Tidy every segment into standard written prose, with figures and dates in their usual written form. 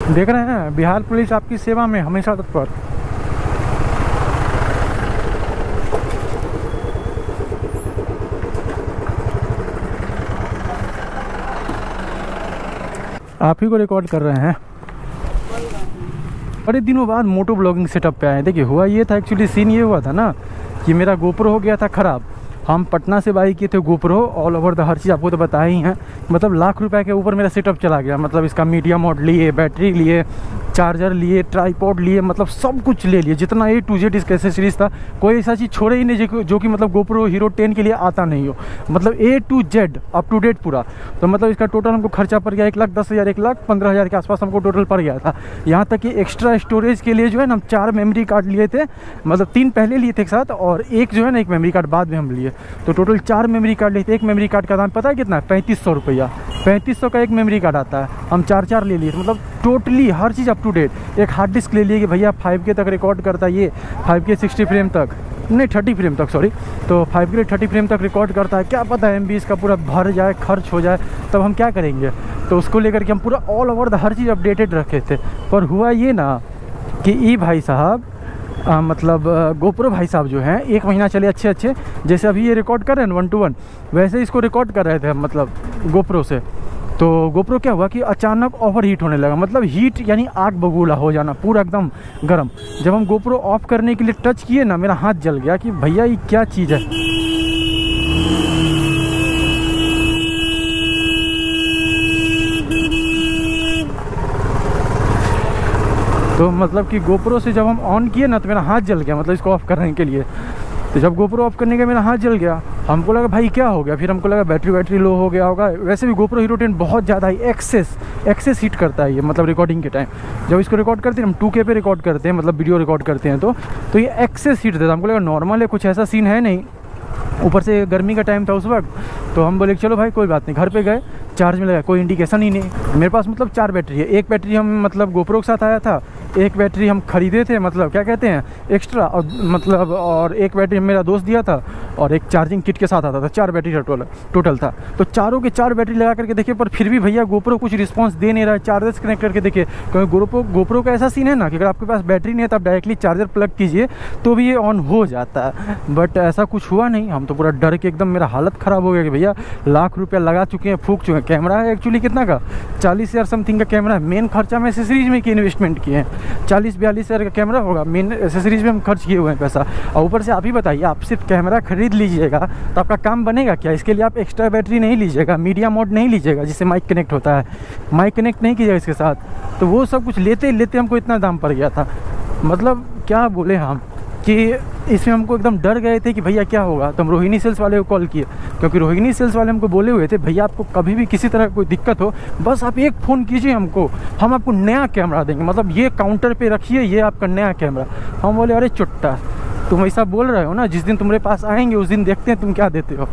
देख रहे हैं बिहार पुलिस आपकी सेवा में हमेशा तत्पर। आप ही को रिकॉर्ड कर रहे हैं। बड़े दिनों बाद मोटो ब्लॉगिंग सेटअप पे आए। देखिए हुआ ये था, एक्चुअली सीन ये हुआ था ना कि मेरा गोप्रो हो गया था ख़राब। हम पटना से बाई किए थे गोप्रो, ऑल ओवर द हर चीज़ आपको तो बता ही हैं। मतलब लाख रुपए के ऊपर मेरा सेटअप चला गया। मतलब इसका मीडिया मोड लिए, बैटरी लिए, चार्जर लिए, ट्राईपॉड लिए, मतलब सब कुछ ले लिए। जितना A to Z इसका एसेसरीज था, कोई ऐसा चीज़ छोड़े ही नहीं जो कि मतलब गोप्रो हीरो 10 के लिए आता नहीं हो। मतलब A to Z up to date पूरा। तो मतलब इसका टोटल हमको खर्चा पड़ गया 1,10,000 1,15,000 के आसपास हमको टोटल पड़ गया था। यहाँ तक कि एक्स्ट्रा स्टोरेज के लिए जो है ना हम 4 मेमोरी कार्ड लिए थे। मतलब 3 पहले लिए थे एक साथ और एक जो है ना एक मेमोरी कार्ड बाद में हम लिए। तो टोटल 4 मेमोरी कार्ड लिए थे। एक मेमोरी कार्ड का दाम पता है कितना है? 3500 रुपया। 3500 का एक मेमोरी कार्ड आता है। हम 4 ले लिए। मतलब टोटली हर चीज़ अप टू डेट। एक हार्ड डिस्क ले लिए कि भैया 5K तक रिकॉर्ड करता है, ये 5K 60 फ्रेम तक, नहीं 30 फ्रेम तक सॉरी। तो 5K 30 फ्रेम तक रिकॉर्ड करता है। क्या पता है MB इसका पूरा भर जाए, खर्च हो जाए, तब हम क्या करेंगे। तो उसको लेकर के हम पूरा all over the her cheese updated रखे थे। पर हुआ ये ना कि ये भाई साहब मतलब गोप्रो भाई साहब जो हैं 1 महीना चले अच्छे जैसे अभी ये रिकॉर्ड कर रहे हैं 1 to 1, वैसे इसको रिकॉर्ड कर रहे थे मतलब गोप्रो से। तो गोप्रो क्या हुआ कि अचानक ओवर हीट होने लगा। मतलब हीट यानी आग बबूला हो जाना, पूरा एकदम गर्म। जब हम गोप्रो ऑफ करने के लिए टच किए ना, मेरा हाथ जल गया कि भैया ये क्या चीज़ है। तो मतलब कि गोप्रो से जब हम ऑन किए ना तो मेरा हाथ जल गया, मतलब इसको ऑफ करने के लिए। तो जब गोप्रो ऑफ करने का मेरा हाथ जल गया, हमको लगा भाई क्या हो गया। फिर हमको लगा बैटरी लो हो गया होगा। वैसे भी गोप्रो हीरो 10 बहुत ज़्यादा ही एक्सेस हीट करता है ये, मतलब रिकॉर्डिंग के टाइम जब इसको रिकॉर्ड करते हैं हम 2K पे रिकॉर्ड करते हैं, मतलब वीडियो रिकॉर्ड करते हैं तो ये एक्सेस हीट देता है। हमको लगा नॉर्मल है, कुछ ऐसा सीन है नहीं। ऊपर से गर्मी का टाइम था उस वक्त। तो हम बोले चलो भाई कोई बात नहीं। घर पे गए, चार्ज में लगा, कोई इंडिकेशन ही नहीं। मेरे पास मतलब 4 बैटरी है। एक बैटरी हम मतलब गोप्रो के साथ आया था, एक बैटरी हम खरीदे थे, मतलब क्या कहते हैं एक्स्ट्रा, और मतलब और एक बैटरी मेरा दोस्त दिया था और एक चार्जिंग किट के साथ आता था। 4 बैटरी टोटल था। तो चारों के 4 बैटरी लगा करके देखे, पर फिर भी भैया गोप्रो कुछ रिस्पांस दे नहीं रहा है। चार्जर से कनेक्ट करके देखे, क्योंकि गोप्रो का ऐसा सीन है ना कि अगर आपके पास बैटरी नहीं है तो आप डायरेक्टली चार्जर प्लग कीजिए तो भी ये ऑन हो जाता है। बट ऐसा कुछ हुआ नहीं। हम तो पूरा डर के एकदम, मेरा हालत ख़राब हो गया कि भैया लाख रुपया लगा चुके हैं, फूक चुके हैं। कैमरा है एक्चुअली कितना का 40,000 समथिंग का कैमरा है। मेन खर्चा में एसेसरीज में की इन्वेस्टमेंट किए हैं। 40-42,000 का कैमरा होगा। मेन एसेसरीज में हम खर्च किए हुए हैं पैसा। और ऊपर से आप ही बताइए, आप सिर्फ कैमरा खरीद लीजिएगा तो आपका काम बनेगा क्या? इसके लिए आप एक्स्ट्रा बैटरी नहीं लीजिएगा, मीडिया मोड नहीं लीजिएगा जिससे माइक कनेक्ट होता है, माइक कनेक्ट नहीं कीजिएगा इसके साथ। तो वो सब कुछ लेते लेते हमको इतना दाम पड़ गया था। मतलब क्या बोले हम कि इसमें हमको एकदम डर गए थे कि भैया क्या होगा। तो हम रोहिणी सेल्स वाले को कॉल किए, क्योंकि रोहिणी सेल्स वाले हमको बोले हुए थे भैया आपको कभी भी किसी तरह कोई दिक्कत हो बस आप एक फ़ोन कीजिए हमको, हम आपको नया कैमरा देंगे। मतलब ये काउंटर पे रखिए, ये आपका नया कैमरा। हम बोले अरे चुट्टा, तुम ऐसा बोल रहे हो ना, जिस दिन तुम्हारे पास आएंगे उस दिन देखते हैं तुम क्या देते हो।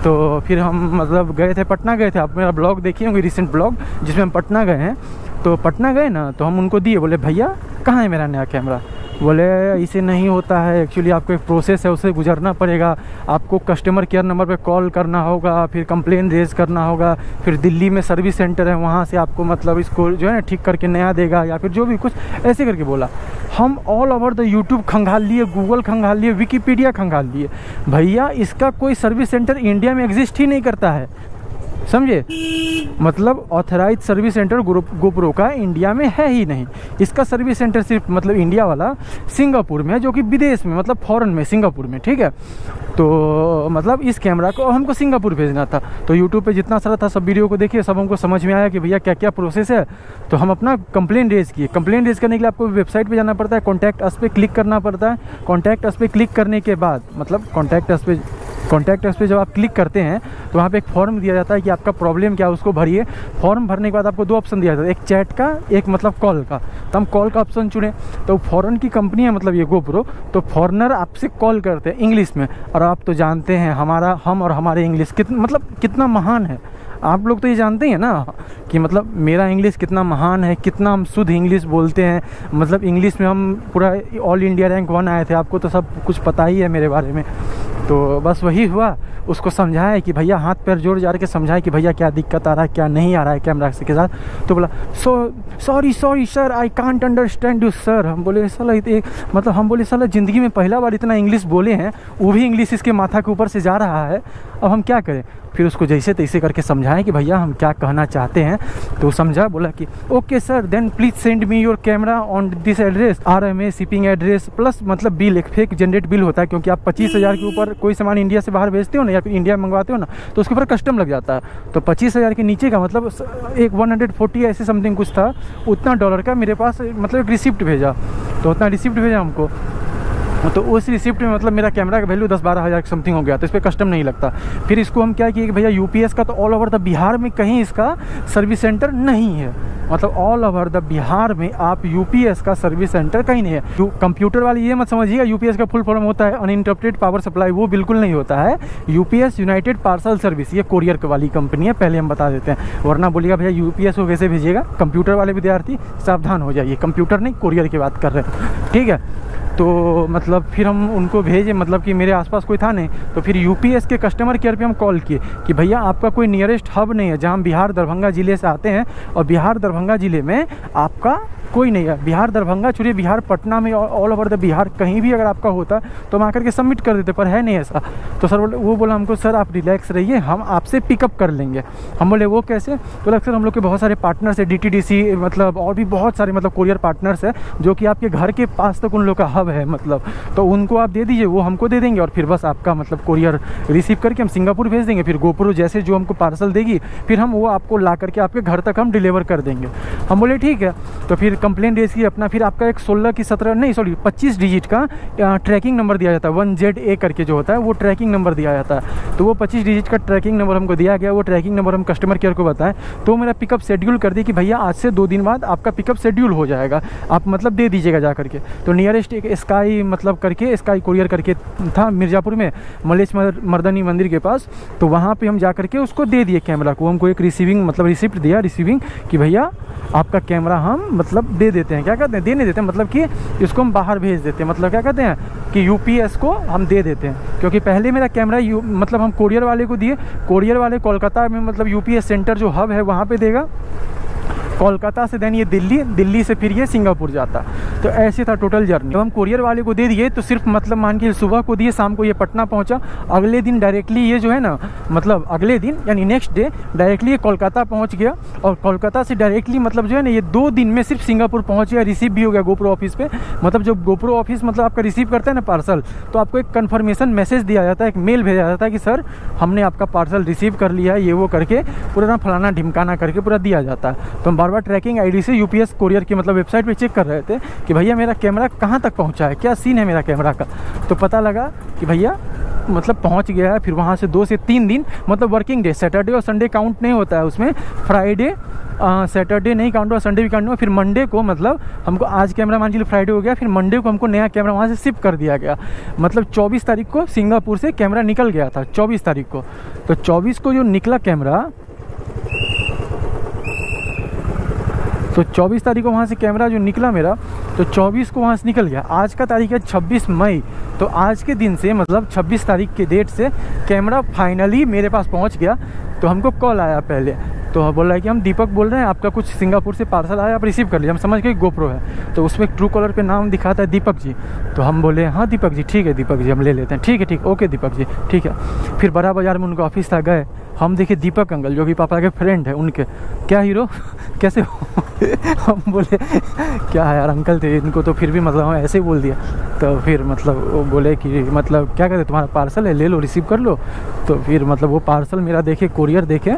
तो फिर हम मतलब गए थे, पटना गए थे। आप मेरा ब्लॉग देखिए होंगे, रिसेंट ब्लॉग जिसमें हम पटना गए हैं। तो पटना गए ना तो हम उनको दिए, बोले भैया कहाँ है मेरा नया कैमरा। बोले इसे नहीं होता है, एक्चुअली आपको एक प्रोसेस है, उससे गुजरना पड़ेगा। आपको कस्टमर केयर नंबर पे कॉल करना होगा, फिर कंप्लेन रेज करना होगा, फिर दिल्ली में सर्विस सेंटर है वहाँ से आपको मतलब इसको जो है ना ठीक करके नया देगा, या फिर जो भी कुछ ऐसे करके बोला। हम ऑल ओवर द यूट्यूब खंगाल लिए, गूगल खंगाल लिए, विकीपीडिया खंगाल लिए। भैया इसका कोई सर्विस सेंटर इंडिया में एग्जिस्ट ही नहीं करता है, समझे। मतलब ऑथराइज सर्विस सेंटर गोप्रो का इंडिया में है ही नहीं। इसका सर्विस सेंटर सिर्फ मतलब इंडिया वाला सिंगापुर में है, जो कि विदेश में मतलब फॉरेन में सिंगापुर में, ठीक है। तो मतलब इस कैमरा को हमको सिंगापुर भेजना था। तो यूट्यूब पे जितना सारा था सब वीडियो को देखिए, सब हमको समझ में आया कि भैया क्या क्या प्रोसेस है। तो हम अपना कंप्लेन रेज किए। कंप्लेन रेज करने के लिए आपको वेबसाइट पे जाना पड़ता है, कॉन्टैक्ट अस पे क्लिक करना पड़ता है। कॉन्टैक्ट अस पे क्लिक करने के बाद मतलब कॉन्टैक्ट अस पे जब आप क्लिक करते हैं तो वहाँ पे एक फॉर्म दिया जाता है कि आपका प्रॉब्लम क्या है, उसको भरिए। फॉर्म भरने के बाद आपको 2 ऑप्शन दिया जाता है, एक चैट का, एक मतलब कॉल का। तो हम कॉल का ऑप्शन चुने। तो फॉरेन की कंपनी है मतलब ये गोप्रो, तो फॉरेनर आपसे कॉल करते हैं इंग्लिश में। और आप तो जानते हैं हम और हमारे इंग्लिश कितना महान है। आप लोग तो ये जानते हैं ना कि मतलब मेरा इंग्लिश कितना महान है, कितना हम शुद्ध इंग्लिश बोलते हैं। मतलब इंग्लिश में हम पूरा ऑल इंडिया रैंक 1 आए थे, आपको तो सब कुछ पता ही है मेरे बारे में। तो बस वही हुआ, उसको समझाया कि भैया हाथ पैर जोड़ जा के समझाया कि भैया क्या दिक्कत आ रहा है, क्या नहीं आ रहा है कैमरा के साथ। तो बोला sorry sir, I can't understand you sir. हम बोले साला मतलब हम बोले साला ज़िंदगी में पहला बार इतना इंग्लिश बोले हैं, वो भी इंग्लिश इसके माथा के ऊपर से जा रहा है, अब हम क्या करें। फिर उसको जैसे तैसे करके समझाएं कि भैया हम क्या कहना चाहते हैं। तो समझा, बोला कि okay sir then please send me your camera on this address, RMA shipping address plus मतलब बिल, एक फेक जनरेट बिल होता है, क्योंकि आप 25,000 के ऊपर कोई सामान इंडिया से बाहर भेजते हो ना, या फिर इंडिया में मंगवाते हो ना, तो उसके ऊपर कस्टम लग जाता है। तो 25,000 के नीचे का मतलब एक 140 ऐसे समथिंग कुछ था, उतना डॉलर का मेरे पास मतलब एक रिसिप्ट भेजा। तो उतना रिसिप्ट भेजा हमको, तो उस रिसिप्ट में मतलब मेरा कैमरा का वैल्यू 10-12 हज़ार समथिंग हो गया। तो इस पर कस्टम नहीं लगता। फिर इसको हम क्या किए कि भैया UPS का तो ऑल ओवर द बिहार में कहीं इसका सर्विस सेंटर नहीं है, मतलब ऑल ओवर द बिहार में आप UPS का सर्विस सेंटर कहीं नहीं है। कंप्यूटर वाली ये मत समझिएगा UPS का फुल फॉर्म होता है अनइंटरप्टेड पावर सप्लाई, वो बिल्कुल नहीं होता है। UPS यूनाइटेड पार्सल सर्विस, ये कोरियर वाली कंपनी है, पहले हम बता देते हैं, वरना बोलिएगा भैया UPS को कैसे भेजिएगा। कंप्यूटर वाले विद्यार्थी सावधान हो जाइए, कंप्यूटर नहीं कोरियर की बात कर रहे हैं, ठीक है। तो मतलब फिर हम उनको भेजे, मतलब कि मेरे आसपास कोई था नहीं, तो फिर UPS के कस्टमर केयर पे हम कॉल किए कि भैया आपका कोई नियरेस्ट हब नहीं है, जहाँ हम बिहार दरभंगा ज़िले से आते हैं, और बिहार दरभंगा ज़िले में आपका कोई नहीं है। बिहार दरभंगा छोड़िए, बिहार पटना में ऑल ओवर द बिहार कहीं भी अगर आपका होता तो हम आकर के सबमिट कर देते, पर है नहीं ऐसा। तो सर वो बोला हमको सर आप रिलैक्स रहिए, हम आपसे पिकअप कर लेंगे। हम बोले वो कैसे? बोला सर हम लोग के बहुत सारे पार्टनर्स है, DTDC मतलब और भी बहुत सारे मतलब कोरियर पार्टनर्स है, जो कि आपके घर के पास तक उन लोग का हब है, मतलब तो उनको आप दे दीजिए, वो हमको दे देंगे, और फिर बस आपका मतलब कोरियर रिसीव करके हम सिंगापुर भेज देंगे। फिर GoPro जैसे जो हमको पार्सल देगी, फिर हम वो आपको ला करके आपके घर तक हम डिलीवर कर देंगे। हम बोले ठीक है। तो फिर कंप्लेंट रेज की अपना, फिर आपका एक 16 की 17 नहीं सॉरी 25 डिजिट का ट्रैकिंग नंबर दिया जाता है, 1ZA करके जो होता है वो ट्रैकिंग नंबर दिया जाता है। तो वो 25 डिजिट का ट्रैकिंग नंबर हमको दिया गया, वो ट्रैकिंग नंबर हम कस्टमर केयर को बताएं, तो मेरा पिकअप शेड्यूल कर दिया कि भैया आज से 2 दिन बाद आपका पिकअप शेड्यूल हो जाएगा, आप मतलब दे दीजिएगा जा करके। तो नियरेस्ट एक स्काई मतलब करके स्काई कोरियर करके था मिर्ज़ापुर में, मलेश मर्दनी मंदिर के पास, तो वहाँ पे हम जा करके उसको दे दिए कैमरा को। हमको एक रिसीविंग मतलब रिसिप्ट दिया, रिसीविंग कि भैया आपका कैमरा हम मतलब दे देते हैं, क्या कहते हैं देने देते हैं, मतलब कि इसको हम बाहर भेज देते हैं, मतलब क्या कहते हैं कि UPS को हम दे देते हैं। क्योंकि पहले मेरा कैमरा मतलब हम कोरियर वाले को दिए, कोरियर वाले कोलकाता में मतलब UPS सेंटर जो हब है वहाँ पे देगा, कोलकाता से देन ये दिल्ली, दिल्ली से फिर ये सिंगापुर जाता। तो ऐसे था टोटल जर्नी। जब हम कोरियर वाले को दे दिए तो सिर्फ मतलब मान के सुबह को दिए, शाम को ये पटना पहुंचा, अगले दिन डायरेक्टली ये जो है ना मतलब अगले दिन यानी नेक्स्ट डे डायरेक्टली ये कोलकाता पहुंच गया, और कोलकाता से डायरेक्टली मतलब जो है ना ये 2 दिन में सिर्फ सिंगापुर पहुंच गया, रिसीव भी हो गया GoPro ऑफिस पे। मतलब जब GoPro ऑफिस मतलब आपका रिसीव करता है ना पार्सल, तो आपको एक कन्फर्मेशन मैसेज दिया जाता है, एक मेल भेजा जाता है कि सर हमने आपका पार्सल रिसीव कर लिया है, ये वो करके पूरा फलाना ढिमकाना करके पूरा दिया जाता है। तो हम बार बार ट्रैकिंग ID से UPS कोरियर की मतलब वेबसाइट पे चेक कर रहे थे कि भैया मेरा कैमरा कहाँ तक पहुँचा है, क्या सीन है मेरा कैमरा का। तो पता लगा कि भैया मतलब पहुँच गया है। फिर वहाँ से 2 से 3 दिन मतलब वर्किंग डे, सैटरडे और संडे काउंट नहीं होता है उसमें, फ्राइडे सैटरडे नहीं काउंट हुआ, संडे भी काउंट हुआ। फिर मंडे को मतलब हमको आज कैमरा मान लीजिए फ्राइडे हो गया, फिर मंडे को हमको नया कैमरा वहाँ से शिप कर दिया गया। मतलब 24 तारीख को सिंगापुर से कैमरा निकल गया था, 24 तारीख को। तो 24 को जो निकला कैमरा, तो 24 तारीख को वहाँ से कैमरा जो निकला मेरा, तो 24 को वहाँ से निकल गया। आज का तारीख है 26 मई, तो आज के दिन से मतलब 26 तारीख के डेट से कैमरा फाइनली मेरे पास पहुँच गया। तो हमको कॉल आया पहले, तो बोल रहा है कि हम दीपक बोल रहे हैं, आपका कुछ सिंगापुर से पार्सल आया, आप रिसीव कर लीजिए। हम समझ गए GoPro है, तो उसमें ट्रू कॉलर पे नाम दिखाता है दीपक जी। तो हम बोले हाँ दीपक जी, ठीक है दीपक जी हम ले लेते हैं, ठीक है ठीक, ओके दीपक जी ठीक है। फिर बड़ा बाज़ार में उनका ऑफिस था, गए हम देखे दीपक अंकल जो कि पापा के फ्रेंड है उनके, क्या हीरो कैसे हो हम बोले क्या है यार अंकल थे इनको, तो फिर भी मतलब हम ऐसे बोल दिया। तो फिर मतलब वो बोले कि मतलब क्या कहते तुम्हारा पार्सल है, ले लो रिसीव कर लो। तो फिर मतलब वो पार्सल मेरा देखे, कोरियर देखे,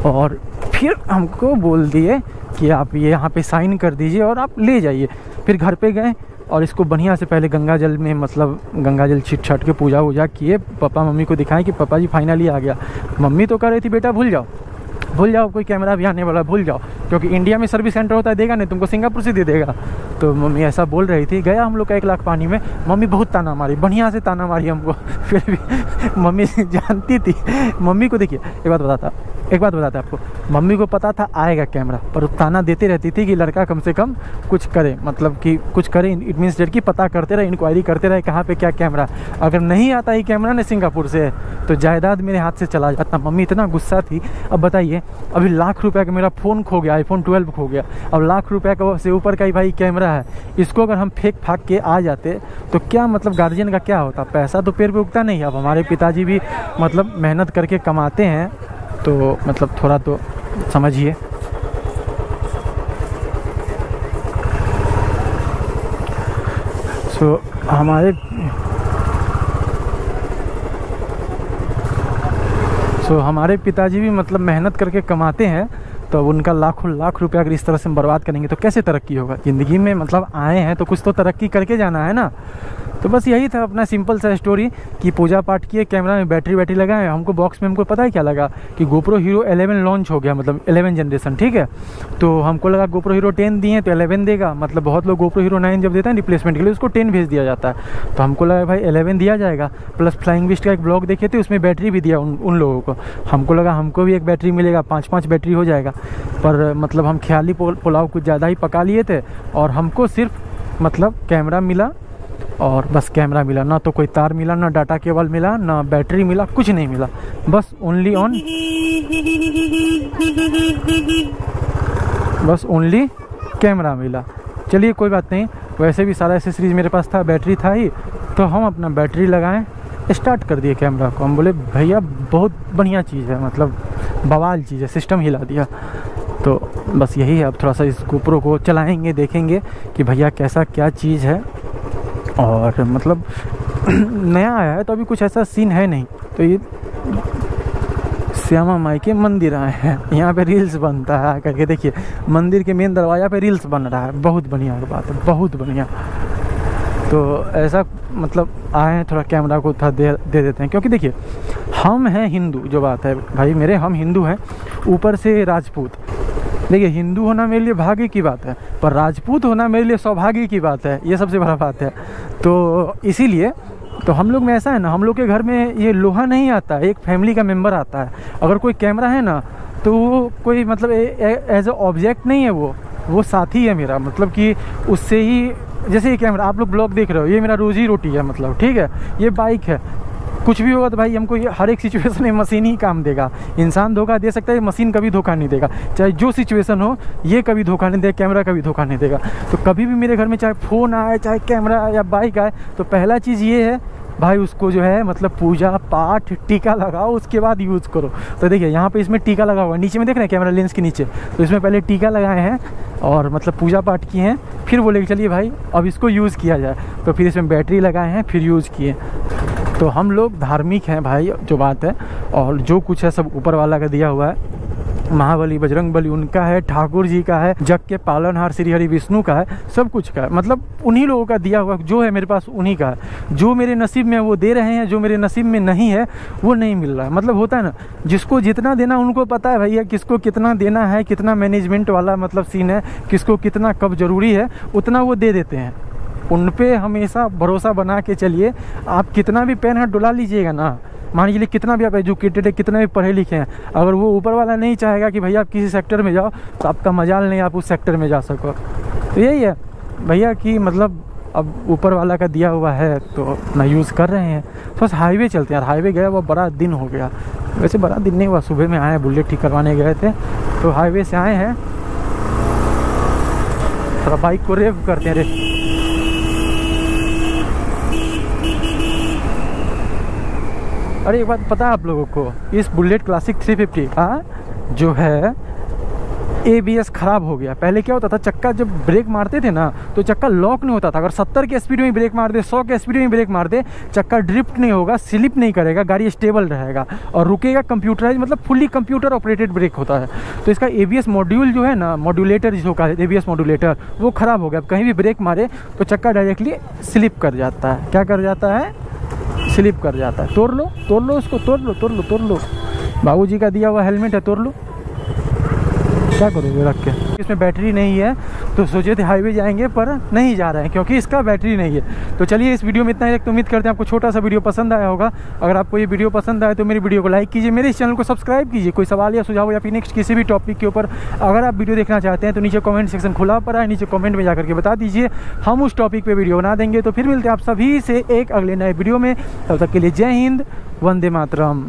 और फिर हमको बोल दिए कि आप ये यहाँ पे साइन कर दीजिए और आप ले जाइए। फिर घर पे गए और इसको बढ़िया से पहले गंगा जल में मतलब गंगा जल छीट के पूजा वूजा किए, पापा मम्मी को दिखाएं कि पापा जी फाइनली आ गया। मम्मी तो कह रही थी बेटा भूल जाओ कोई कैमरा भी आने वाला, भूल जाओ, क्योंकि इंडिया में सर्विस सेंटर होता है, देगा नहीं तुमको, सिंगापुर से दे देगा। तो मम्मी ऐसा बोल रही थी। गया हम लोग का 1 लाख पानी में, मम्मी बहुत ताना मारी, बढ़िया से ताना मारी हमको। फिर भी मम्मी जानती थी, मम्मी को देखिए एक बात बताता, एक बात बताते हैं आपको, मम्मी को पता था आएगा कैमरा, पर ताना देती रहती थी कि लड़का कम से कम कुछ करे, मतलब कि कुछ करे, इट मीन्स डेट कि पता करते रहे, इंक्वायरी करते रहे कहाँ पे क्या कैमरा। अगर नहीं आता ही कैमरा ने सिंगापुर से तो जायदाद मेरे हाथ से चला जाता। मम्मी इतना गुस्सा थी। अब बताइए, अभी लाख रुपये का मेरा फ़ोन खो गया, iPhone 12 खो गया, अब लाख रुपये का से ऊपर का ही भाई कैमरा है, इसको अगर हम फेंक फाक के आ जाते तो क्या मतलब गार्जियन का क्या होता। पैसा तो पेड़ पे उगता नहीं। अब हमारे पिताजी भी मतलब मेहनत करके कमाते हैं, तो मतलब थोड़ा तो समझिए। हमारे पिताजी भी मतलब मेहनत करके कमाते हैं, तो उनका लाखों लाख रुपया अगर इस तरह से बर्बाद करेंगे तो कैसे तरक्की होगा ज़िंदगी में। मतलब आए हैं तो कुछ तो तरक्की करके जाना है ना। तो बस यही था अपना सिंपल सा स्टोरी कि पूजा पाठ किए, कैमरा में बैटरी लगाए। हमको बॉक्स में हमको पता है क्या लगा कि GoPro Hero 11 लॉन्च हो गया, मतलब 11 जनरेशन, ठीक है। तो हमको लगा GoPro Hero 10 दिए तो 11 देगा, मतलब बहुत लोग GoPro Hero 9 जब देते हैं रिप्लेसमेंट के लिए उसको 10 भेज दिया जाता है। तो हमको लगा भाई 11 दिया जाएगा। प्लस फ्लाइंग बिस्ट का एक ब्लॉग देखे थे, उसमें बैटरी भी दिया उन लोगों को। हमको लगा हमको भी एक बैटरी मिलेगा, 5 बैटरी हो जाएगा। पर मतलब हम ख्याली पुलाव कुछ ज़्यादा ही पका लिए थे, और हमको सिर्फ मतलब कैमरा मिला, और बस कैमरा मिला, ना तो कोई तार मिला, ना डाटा केबल मिला, ना बैटरी मिला, कुछ नहीं मिला। बस ओनली कैमरा मिला। चलिए कोई बात नहीं, वैसे भी सारा एसेसरीज मेरे पास था, बैटरी था ही, तो हम अपना बैटरी लगाएं, स्टार्ट कर दिए कैमरा को। हम बोले भैया बहुत बढ़िया चीज़ है, मतलब बवाल चीज़ है, सिस्टम हिला दिया। तो बस यही है, अब थोड़ा सा इस GoPro को चलाएंगे, देखेंगे कि भैया कैसा क्या चीज़ है। और मतलब नया आया है तो अभी कुछ ऐसा सीन है नहीं। तो ये श्यामा माई के मंदिर आए हैं, यहाँ पे रील्स बनता है करके देखिए, मंदिर के मेन दरवाज़ा पे रील्स बन रहा है, बहुत बढ़िया बात है, बहुत बढ़िया। तो ऐसा मतलब आए हैं, थोड़ा कैमरा को थोड़ा दे देते हैं, क्योंकि देखिए हम हैं हिंदू, जो बात है भाई मेरे, हम हिंदू हैं, ऊपर से राजपूत। देखिए हिंदू होना मेरे लिए भाग्य की बात है, पर राजपूत होना मेरे लिए सौभाग्य की बात है, ये सबसे बड़ा बात है। तो इसीलिए तो हम लोग में ऐसा है ना, हम लोग के घर में ये लोहा नहीं आता है, एक फैमिली का मेंबर आता है। अगर कोई कैमरा है ना तो वो कोई मतलब एज ए ऑब्जेक्ट नहीं है, वो साथी है मेरा, मतलब कि उससे ही, जैसे ये कैमरा आप लोग ब्लॉग देख रहे हो, ये मेरा रोजी रोटी है, मतलब ठीक है। ये बाइक है, कुछ भी होगा तो भाई हमको ये हर एक सिचुएशन में मशीन ही काम देगा। इंसान धोखा दे सकता है, मशीन कभी धोखा नहीं देगा, चाहे जो सिचुएशन हो, ये कभी धोखा नहीं देगा, कैमरा कभी धोखा नहीं देगा। तो कभी भी मेरे घर में चाहे फ़ोन आए, चाहे कैमरा या बाइक आए, तो पहला चीज़ ये है भाई उसको जो है मतलब पूजा पाठ टीका लगाओ, उसके बाद यूज़ करो। तो देखिए यहाँ पे इसमें टीका लगा हुआ है, नीचे में देख रहे हैं कैमरा लेंस के नीचे, तो इसमें पहले टीका लगाए हैं और मतलब पूजा पाठ किए हैं, फिर बोले कि चलिए भाई अब इसको यूज़ किया जाए, तो फिर इसमें बैटरी लगाए हैं, फिर यूज़ किए। तो हम लोग धार्मिक हैं भाई, जो बात है, और जो कुछ है सब ऊपर वाला का दिया हुआ है। महाबली, बजरंग बली उनका है, ठाकुर जी का है, जग के पालनहार श्री हरि विष्णु का है, सब कुछ का है, मतलब उन्हीं लोगों का दिया हुआ जो है मेरे पास उन्हीं का है। जो मेरे नसीब में वो दे रहे हैं, जो मेरे नसीब में नहीं है वो नहीं मिल रहा है। मतलब होता है ना, जिसको जितना देना उनको पता है भैया, किसको कितना देना है, कितना मैनेजमेंट वाला मतलब सीन है, किसको कितना कब ज़रूरी है, उतना वो दे देते हैं। उन पे हमेशा भरोसा बना के चलिए। आप कितना भी पैन हाथ डुला लीजिएगा ना, मान लीजिए कितना भी आप एजुकेटेड है, कितना भी पढ़े लिखे हैं, अगर वो ऊपर वाला नहीं चाहेगा कि भैया आप किसी सेक्टर में जाओ, तो आपका मजाल नहीं आप उस सेक्टर में जा सको। तो यही है भैया कि मतलब अब ऊपर वाला का दिया हुआ है तो अपना यूज़ कर रहे हैं। बस हाईवे चलते हैं यार, हाईवे गया वो बड़ा दिन हो गया, वैसे बड़ा दिन नहीं हुआ, सुबह में आए हैं, बुलेट ठीक करवाने गए थे, तो हाईवे से आए हैं, थोड़ा बाइक को रेव करते हैं। रे अरे एक बात पता है आप लोगों को, इस बुलेट क्लासिक 350 का जो है ABS ख़राब हो गया। पहले क्या होता था, चक्का जब ब्रेक मारते थे ना तो चक्का लॉक नहीं होता था। अगर 70 के स्पीड में ब्रेक मार दे, 100 के स्पीड में ब्रेक मार दे, चक्का ड्रिफ्ट नहीं होगा, स्लिप नहीं करेगा, गाड़ी स्टेबल रहेगा और रुकेगा। कंप्यूटराइज मतलब फुल्ली कंप्यूटर ऑपरेटेड ब्रेक होता है। तो इसका ABS मॉड्यूल जो है ना, मॉड्यूलेटर जो का ABS मॉड्यूलेटर, वो ख़राब हो गया। कहीं भी ब्रेक मारे तो चक्का डायरेक्टली स्लिप कर जाता है। क्या कर जाता है? स्लिप कर जाता है। तोड़ लो उसको, तोड़ लो। बाबूजी का दिया हुआ हेलमेट है, तोड़ लो। क्या करोगे रख के। इसमें बैटरी नहीं है तो सोचे थे हाईवे जाएंगे, पर नहीं जा रहे हैं क्योंकि इसका बैटरी नहीं है। तो चलिए इस वीडियो में इतना ही। तो उम्मीद करते हैं आपको छोटा सा वीडियो पसंद आया होगा। अगर आपको ये वीडियो पसंद आए तो मेरी वीडियो को लाइक कीजिए, मेरे इस चैनल को सब्सक्राइब कीजिए। कोई सवाल या सुझाव या फिर नेक्स्ट किसी भी टॉपिक के ऊपर अगर आप वीडियो देखना चाहते हैं तो नीचे कमेंट सेक्शन खुला पड़ा है, नीचे कमेंट में जाकर के बता दीजिए, हम उस टॉपिक पे वीडियो बना देंगे। तो फिर मिलते हैं आप सभी से एक अगले नए वीडियो में। तब तक के लिए जय हिंद, वंदे मातरम।